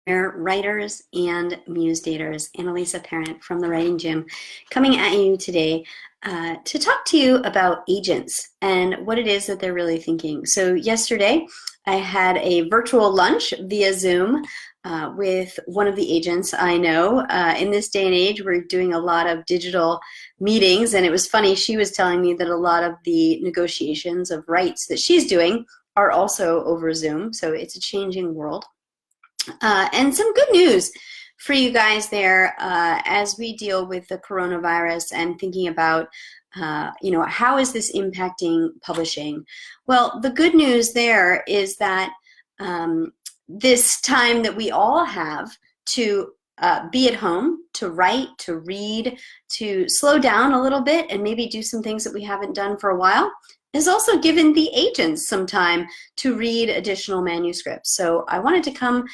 writers and muse daters. Annalisa Parent from the Writing Gym coming at you today to talk to you about agents and what it is that they're really thinking. So yesterday I had a virtual lunch via Zoom with one of the agents I know. In this day and age, we're doing a lot of digital meetings, and it was funny, she was telling me that a lot of the negotiations of rights that she's doing are also over Zoom, so it's a changing world. And some good news for you guys there as we deal with the coronavirus and thinking about how is this impacting publishing? Well, the good news there is that this time that we all have to be at home, to write, to read, to slow down a little bit and maybe do some things that we haven't done for a while, is also given the agents some time to read additional manuscripts. So I wanted to come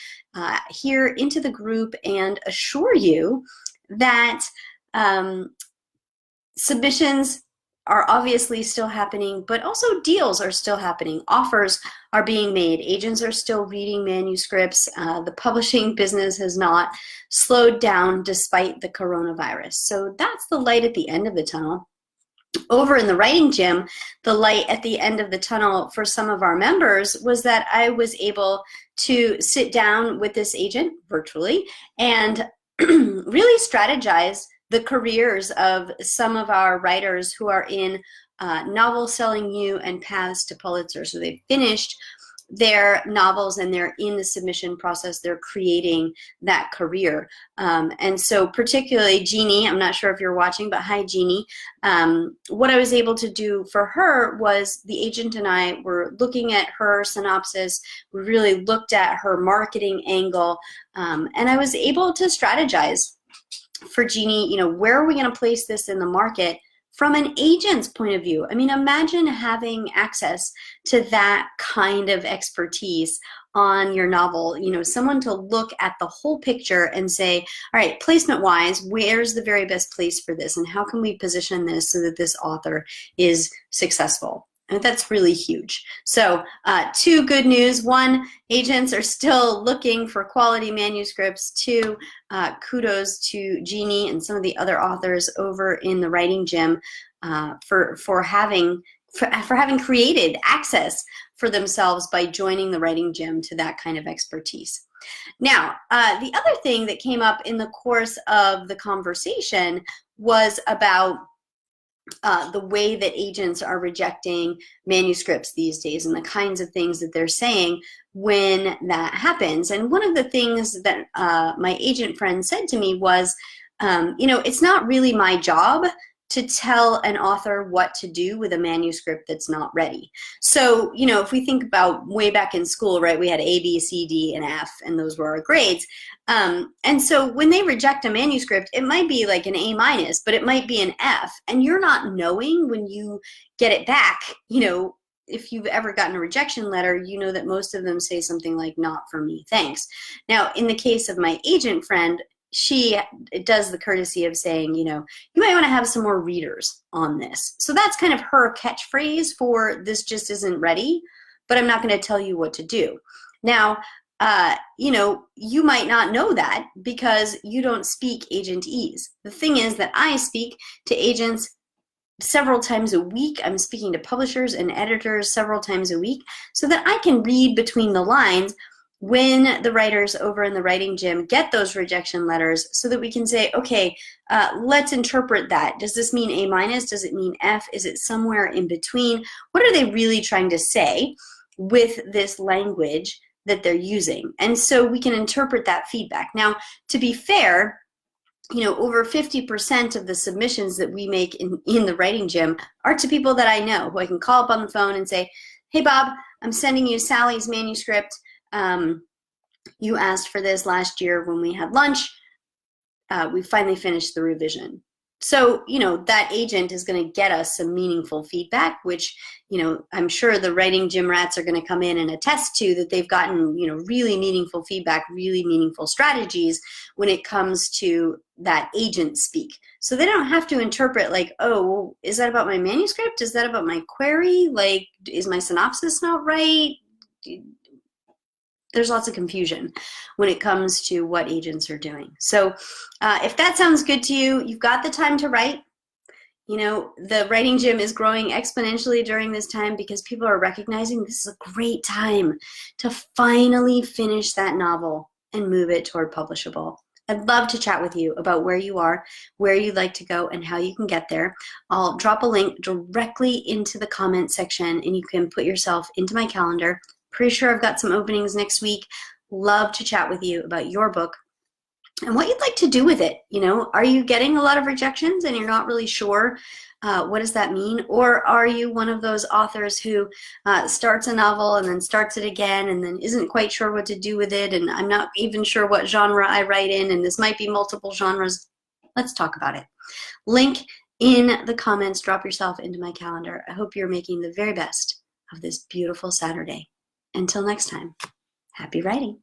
here into the group and assure you that submissions are obviously still happening, but also deals are still happening. Offers are being made. Agents are still reading manuscripts. The publishing business has not slowed down despite the coronavirus. So that's the light at the end of the tunnel. Over in the Writing Gym, the light at the end of the tunnel for some of our members was that I was able to sit down with this agent virtually and really strategize the careers of some of our writers who are in Novel Selling You and Paths to Pulitzer. So they've finished their novels and they're in the submission process. They're creating that career. And so particularly Jeannie, I'm not sure if you're watching, but hi Jeannie. What I was able to do for her was the agent and I were looking at her synopsis. We really looked at her marketing angle, and I was able to strategize for Jeannie, where are we going to place this in the market from an agent's point of view? I mean, imagine having access to that kind of expertise on your novel, someone to look at the whole picture and say, all right, placement-wise, where's the very best place for this, and how can we position this so that this author is successful? And that's really huge. So two good news. One, agents are still looking for quality manuscripts. Two, kudos to Jeannie and some of the other authors over in the Writing Gym for having created access for themselves by joining the Writing Gym to that kind of expertise. Now, the other thing that came up in the course of the conversation was about the way that agents are rejecting manuscripts these days and the kinds of things that they're saying when that happens. And one of the things that my agent friend said to me was, it's not really my job to tell an author what to do with a manuscript that's not ready. So, if we think about way back in school, right, we had A, B, C, D, and F, and those were our grades. And so when they reject a manuscript, it might be like an A-, but it might be an F, and you're not knowing when you get it back, if you've ever gotten a rejection letter, you know that most of them say something like, not for me, thanks. Now, in the case of my agent friend, she does the courtesy of saying, you might want to have some more readers on this. So that's kind of her catchphrase for this just isn't ready, but I'm not going to tell you what to do. Now, you might not know that because you don't speak Agent-ese. The thing is that I speak to agents several times a week. I'm speaking to publishers and editors several times a week so that I can read between the lines when the writers over in the Writing Gym get those rejection letters so that we can say, okay, let's interpret that. Does this mean A-? Does it mean F? Is it somewhere in between? What are they really trying to say with this language that they're using? And so we can interpret that feedback. Now, to be fair, over 50% of the submissions that we make in the Writing Gym are to people that I know, who I can call up on the phone and say, hey, Bob, I'm sending you Sally's manuscript. You asked for this last year when we had lunch. We finally finished the revision. So, that agent is going to get us some meaningful feedback, which, I'm sure the Writing Gym rats are going to come in and attest to that they've gotten, really meaningful feedback, really meaningful strategies when it comes to that agent speak. So they don't have to interpret like, oh, well, is that about my manuscript? Is that about my query? Like, is my synopsis not right? there's lots of confusion when it comes to what agents are doing. So if that sounds good to you, you've got the time to write. You know, the writing gym is growing exponentially during this time because people are recognizing this is a great time to finally finish that novel and move it toward publishable. I'd love to chat with you about where you are, where you'd like to go, and how you can get there. I'll drop a link directly into the comment section, and you can put yourself into my calendar. Pretty sure I've got some openings next week. Love to chat with you about your book and what you'd like to do with it. You know, are you getting a lot of rejections and you're not really sure what does that mean? Or are you one of those authors who starts a novel and then starts it again and then isn't quite sure what to do with it, and I'm not even sure what genre I write in, and this might be multiple genres? Let's talk about it. Link in the comments. Drop yourself into my calendar. I hope you're making the very best of this beautiful Saturday. Until next time, happy writing.